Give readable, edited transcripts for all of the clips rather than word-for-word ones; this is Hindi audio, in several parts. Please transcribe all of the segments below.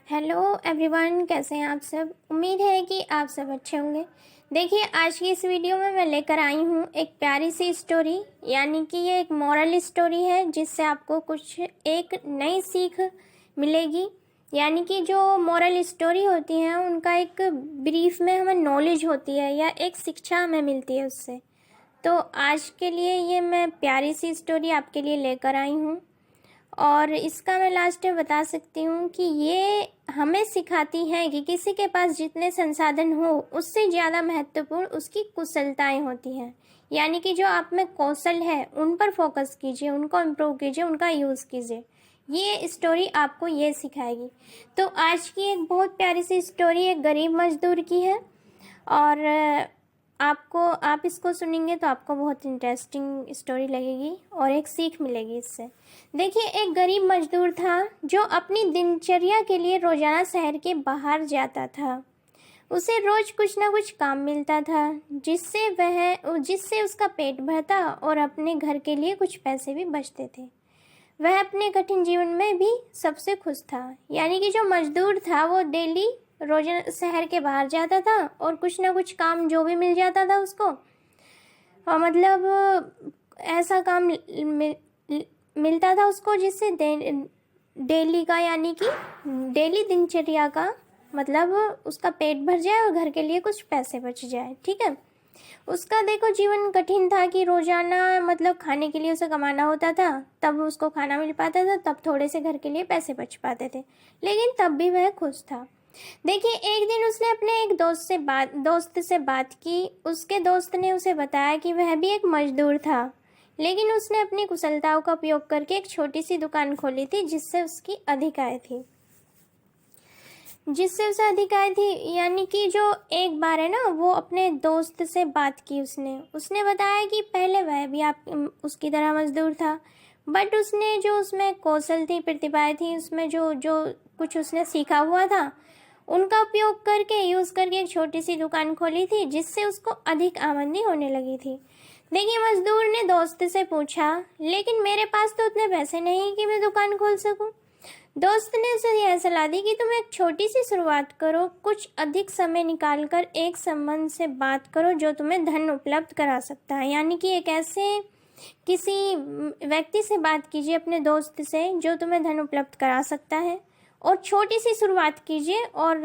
हेलो एवरीवन, कैसे हैं आप सब। उम्मीद है कि आप सब अच्छे होंगे। देखिए, आज की इस वीडियो में मैं लेकर आई हूँ एक प्यारी सी स्टोरी, यानी कि ये एक मॉरल स्टोरी है जिससे आपको कुछ एक नई सीख मिलेगी। यानी कि जो मॉरल स्टोरी होती हैं उनका एक ब्रीफ में हमें नॉलेज होती है या एक शिक्षा हमें मिलती है उससे। तो आज के लिए ये मैं प्यारी सी स्टोरी आपके लिए लेकर आई हूँ और इसका मैं लास्ट में बता सकती हूँ कि ये हमें सिखाती है कि किसी के पास जितने संसाधन हो उससे ज़्यादा महत्वपूर्ण उसकी कुशलताएं होती हैं। यानी कि जो आप में कौशल है उन पर फोकस कीजिए, उनको इम्प्रूव कीजिए, उनका यूज़ कीजिए। ये स्टोरी आपको ये सिखाएगी। तो आज की एक बहुत प्यारी सी स्टोरी एक गरीब मजदूर की है और आप इसको सुनेंगे तो आपको बहुत इंटरेस्टिंग स्टोरी लगेगी और एक सीख मिलेगी इससे। देखिए, एक गरीब मजदूर था जो अपनी दिनचर्या के लिए रोजाना शहर के बाहर जाता था। उसे रोज कुछ ना कुछ काम मिलता था जिससे उसका पेट भरता और अपने घर के लिए कुछ पैसे भी बचते थे। वह अपने कठिन जीवन में भी सबसे खुश था। यानी कि जो मजदूर था वो डेली रोज शहर के बाहर जाता था और कुछ ना कुछ काम जो भी मिल जाता था उसको, और मतलब ऐसा काम मिलता था उसको जिससे डेली का, यानी कि डेली दिनचर्या का मतलब उसका पेट भर जाए और घर के लिए कुछ पैसे बच जाए। ठीक है। उसका देखो जीवन कठिन था कि रोजाना मतलब खाने के लिए उसे कमाना होता था, तब उसको खाना मिल पाता था, तब थोड़े से घर के लिए पैसे बच पाते थे, लेकिन तब भी वह खुश था। देखिए, एक दिन उसने अपने एक दोस्त से बात की। उसके दोस्त ने उसे बताया कि वह भी एक मजदूर था, लेकिन उसने अपनी कुशलताओं का उपयोग करके एक छोटी सी दुकान खोली थी जिससे उसे अधिक आय थी। यानी कि जो एक बार है ना, वो अपने दोस्त से बात की। उसने बताया कि पहले वह भी उसकी तरह मजदूर था, बट उसने जो उसमें कौशल थी, प्रतिभाएं थी, उसमें जो जो कुछ उसने सीखा हुआ था उनका उपयोग करके एक छोटी सी दुकान खोली थी जिससे उसको अधिक आमदनी होने लगी थी। देखिए, मजदूर ने दोस्त से पूछा, लेकिन मेरे पास तो उतने पैसे नहीं कि मैं दुकान खोल सकूं। दोस्त ने उसे यह सलाह दी कि तुम एक छोटी सी शुरुआत करो, कुछ अधिक समय निकालकर एक संबंध से बात करो जो तुम्हें धन उपलब्ध करा सकता है। यानी कि एक ऐसे किसी व्यक्ति से बात कीजिए, अपने दोस्त से, जो तुम्हें धन उपलब्ध करा सकता है, और छोटी सी शुरुआत कीजिए और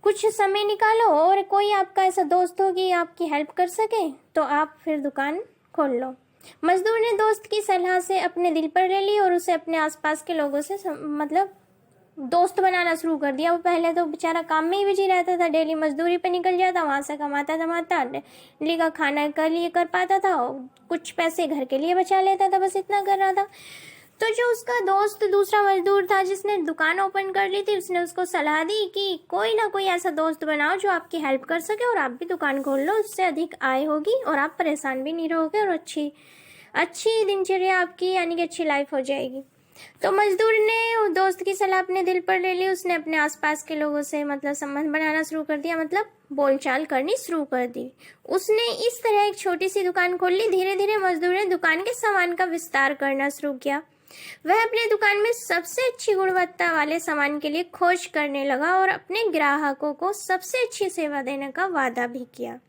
कुछ समय निकालो, और कोई आपका ऐसा दोस्त हो कि आपकी हेल्प कर सके तो आप फिर दुकान खोल लो। मजदूर ने दोस्त की सलाह से अपने दिल पर ले ली और उसे अपने आसपास के लोगों से मतलब दोस्त बनाना शुरू कर दिया। वो पहले तो बेचारा काम में ही बिजी रहता था, डेली मजदूरी पे निकल जाता, वहां से कमाता डेली का खाना के लिए कर पाता था और कुछ पैसे घर के लिए बचा लेता था, बस इतना कर रहा था। तो जो उसका दोस्त दूसरा मजदूर था जिसने दुकान ओपन कर ली थी, उसने उसको सलाह दी कि कोई ना कोई ऐसा दोस्त बनाओ जो आपकी हेल्प कर सके और आप भी दुकान खोल लो, उससे अधिक आय होगी और आप परेशान भी नहीं रहोगे और अच्छी दिनचर्या आपकी, यानी कि अच्छी लाइफ हो जाएगी। तो मजदूर ने दोस्त की सलाह अपने दिल पर ले ली। उसने अपने आसपास के लोगों से मतलब संबंध बनाना शुरू कर दिया, मतलब बोलचाल करनी शुरू कर दी। उसने इस तरह एक छोटी सी दुकान खोल ली। धीरे धीरे मजदूर ने दुकान के सामान का विस्तार करना शुरू किया। वह अपने दुकान में सबसे अच्छी गुणवत्ता वाले सामान के लिए खोज करने लगा और अपने ग्राहकों को सबसे अच्छी सेवा देने का वादा भी किया।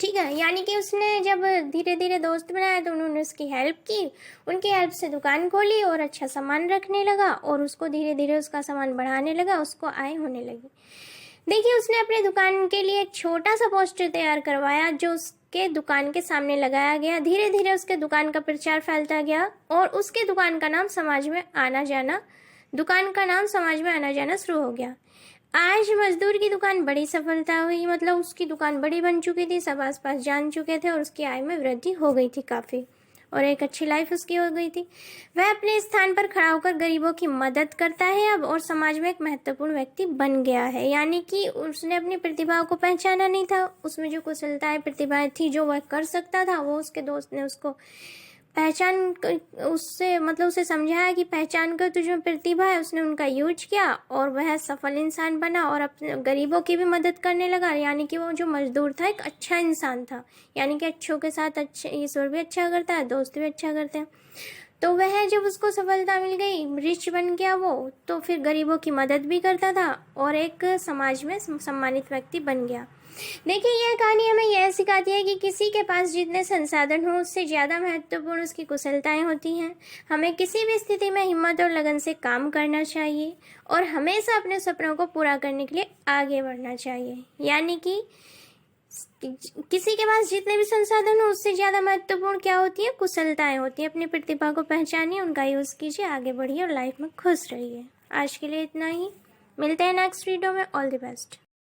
ठीक है। यानी कि उसने जब धीरे धीरे दोस्त बनाया तो उन्होंने उसकी हेल्प की, उनकी हेल्प से दुकान खोली और अच्छा सामान रखने लगा और उसको धीरे धीरे उसका सामान बढ़ाने लगा, उसको आय होने लगी। देखिए, उसने अपने दुकान के लिए एक छोटा सा पोस्टर तैयार करवाया जो उसके दुकान के सामने लगाया गया। धीरे धीरे उसके दुकान का प्रचार फैलता गया और उसके दुकान का नाम समाज में आना जाना शुरू हो गया। आज मजदूर की दुकान बड़ी सफलता हुई, मतलब उसकी दुकान बड़ी बन चुकी थी, सब आसपास जान चुके थे और उसकी आय में वृद्धि हो गई थी काफ़ी, और एक अच्छी लाइफ उसकी हो गई थी। वह अपने स्थान पर खड़ा होकर गरीबों की मदद करता है अब और समाज में एक महत्वपूर्ण व्यक्ति बन गया है। यानी कि उसने अपनी प्रतिभाओं को पहचाना नहीं था, उसमें जो कुशलताएं प्रतिभाएं थी जो वह कर सकता था, वो उसके दोस्त ने उसको उसे समझाया कि पहचान कर तुझमें प्रतिभा है। उसने उनका यूज किया और वह सफल इंसान बना और अपने गरीबों की भी मदद करने लगा। यानी कि वो जो मजदूर था एक अच्छा इंसान था, यानी कि अच्छों के साथ अच्छे ईश्वर भी अच्छा करता है, दोस्त भी अच्छा करते हैं। तो वह जब उसको सफलता मिल गई, रिच बन गया वो, तो फिर गरीबों की मदद भी करता था और एक समाज में सम्मानित व्यक्ति बन गया। देखिए, यह कहानी हमें यह सिखाती है कि किसी के पास जितने संसाधन हों उससे ज़्यादा महत्वपूर्ण उसकी कुशलताएं होती हैं। हमें किसी भी स्थिति में हिम्मत और लगन से काम करना चाहिए और हमेशा अपने सपनों को पूरा करने के लिए आगे बढ़ना चाहिए। यानी कि किसी के पास जितने भी संसाधन हो उससे ज़्यादा महत्वपूर्ण क्या होती है? कुशलताएं होती हैं। अपनी प्रतिभा को पहचानिए, उनका यूज़ कीजिए, आगे बढ़िए और लाइफ में खुश रहिए। आज के लिए इतना ही। मिलते हैं नेक्स्ट वीडियो में। All the best.